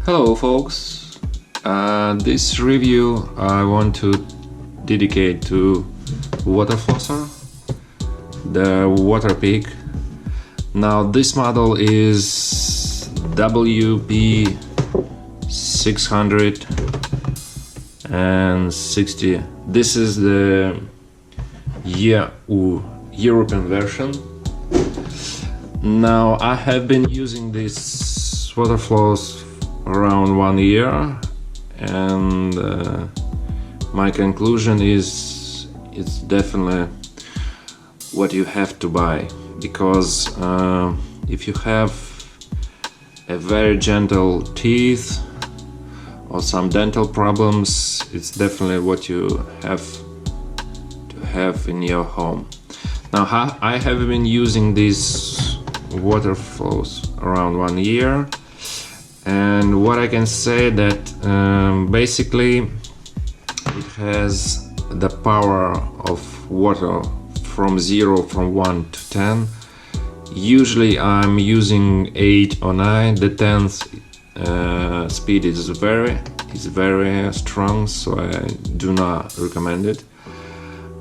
Hello folks, this review I want to dedicate to water flosser, the Waterpik. Now this model is WP 660. This is the European version. Now I have been using this water floss around 1 year, and my conclusion is it's definitely what you have to buy, because if you have a very gentle teeth or some dental problems, it's definitely what you have to have in your home. Now I have been using this water floss around 1 year, and what I can say that basically it has the power of water from 1 to 10. Usually I'm using 8 or 9. The 10th speed is very strong, so I do not recommend it.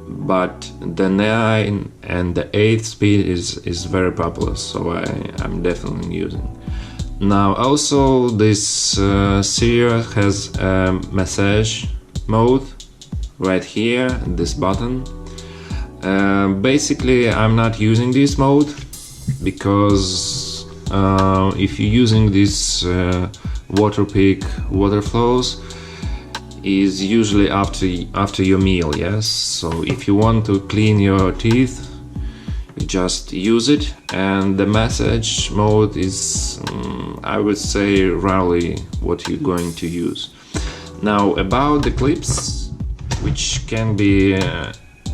But the 9 and the 8th speed is very popular, so I'm definitely using. Now also this series has a massage mode right here, this button. Basically I'm not using this mode because if you're using this Waterpik water flows is usually after your meal, yes. So if you want to clean your teeth, you just use it, and the massage mode is I would say rarely what you're going to use. Now about the clips, which can be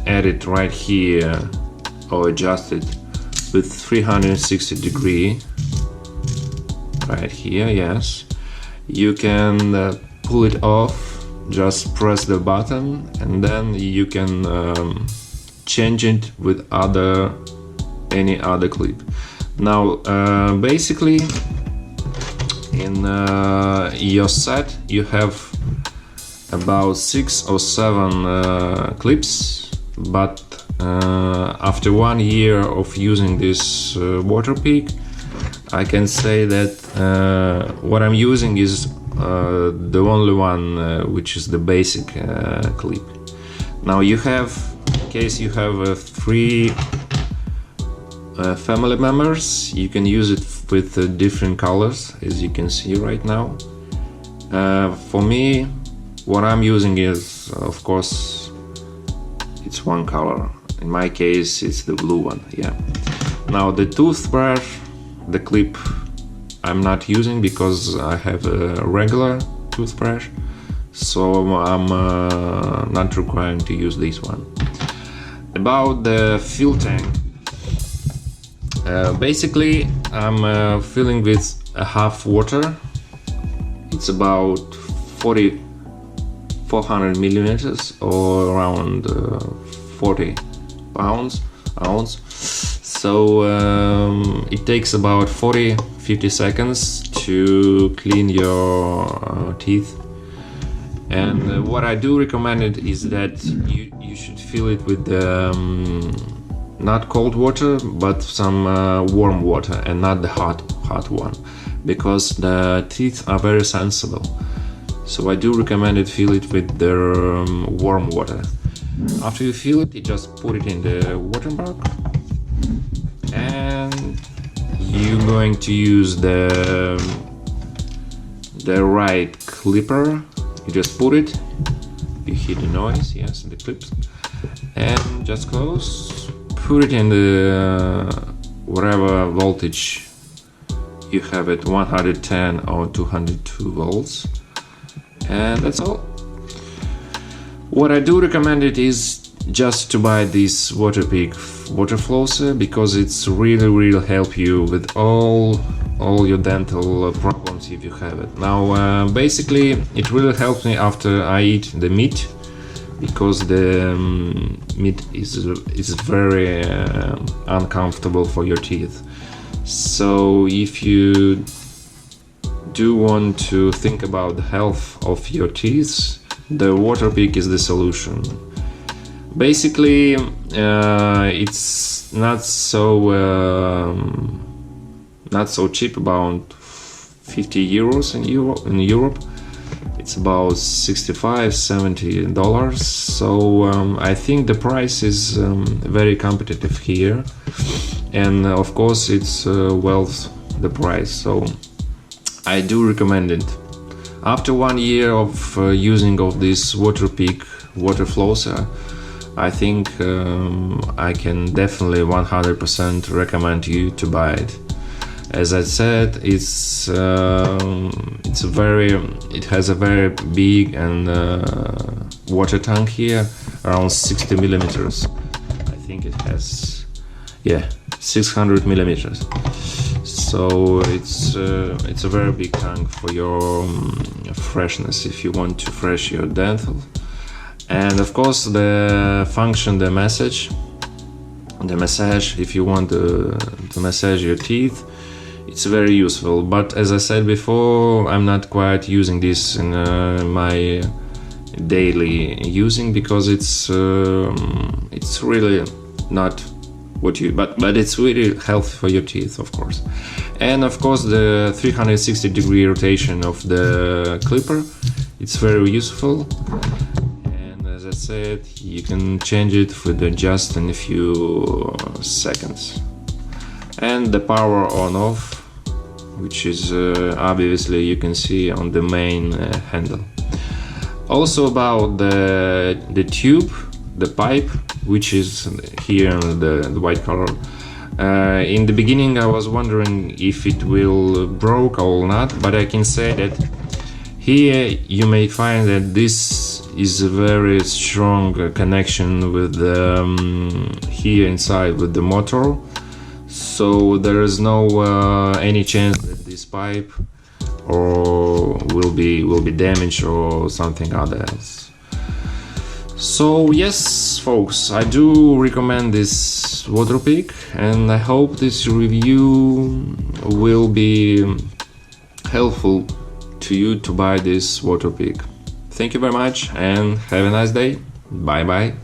added right here or adjusted with 360 degree right here, yes. You can pull it off, just press the button, and then you can change it with any other clip. Now basically in your set you have about 6 or 7 clips, but after 1 year of using this Waterpik, I can say that what I'm using is the only one which is the basic clip. Now you have, in case you have 3 family members, you can use it with different colors, as you can see right now. For me, what I'm using is, of course, it's one color. In my case, it's the blue one, yeah. Now the toothbrush, the clip, I'm not using because I have a regular toothbrush, so I'm not requiring to use this one. About the fill tank, basically I'm filling with a half water. It's about 400 millimeters or around 40 ounce. So it takes about 40-50 seconds to clean your teeth. And what I do recommend it is that you should fill it with not cold water, but some warm water, and not the hot one, because the teeth are very sensible. So I do recommend it, fill it with the warm water. After you fill it, you just put it in the water bag, and you're going to use the right clipper. You just put it, you hear the noise, yes, the clips, and just close, put it in the whatever voltage you have it, 110 or 202 volts, and that's all. What I do recommend it is just to buy this Waterpik water flosser, because it's really help you with all your dental problems if you have it. Now basically it really helps me after I eat the meat, because the meat is very uncomfortable for your teeth. So if you do want to think about the health of your teeth, the Waterpik is the solution. Basically, it's not so cheap, about 50 euros in Europe. It's about $65-70. So I think the price is very competitive here, and of course it's worth the price. So I do recommend it. After 1 year of using of this Waterpik water flosser, I think I can definitely 100% recommend you to buy it. As I said, it has a very big and water tank here, around 60 millimeters. I think it has, 600 millimeters. So it's a very big tank for your freshness if you want to fresh your dental. And of course the massage, if you want to massage your teeth, it's very useful. But as I said before, I'm not quite using this in my daily using, because it's really not what you, but it's really healthy for your teeth, of course. And of course the 360-degree rotation of the clipper, it's very useful. As I said, you can change it with just in a few seconds. And the power on off, which is obviously you can see on the main handle. Also about the tube, the pipe, which is here in the white color. In the beginning I was wondering if it will broke or not, but I can say that here you may find that this is a very strong connection with the here inside with the motor, so there is no any chance that this pipe or will be damaged or something else. So yes, folks, I do recommend this Waterpik, and I hope this review will be helpful to you to buy this Waterpik. Thank you very much and have a nice day. Bye bye.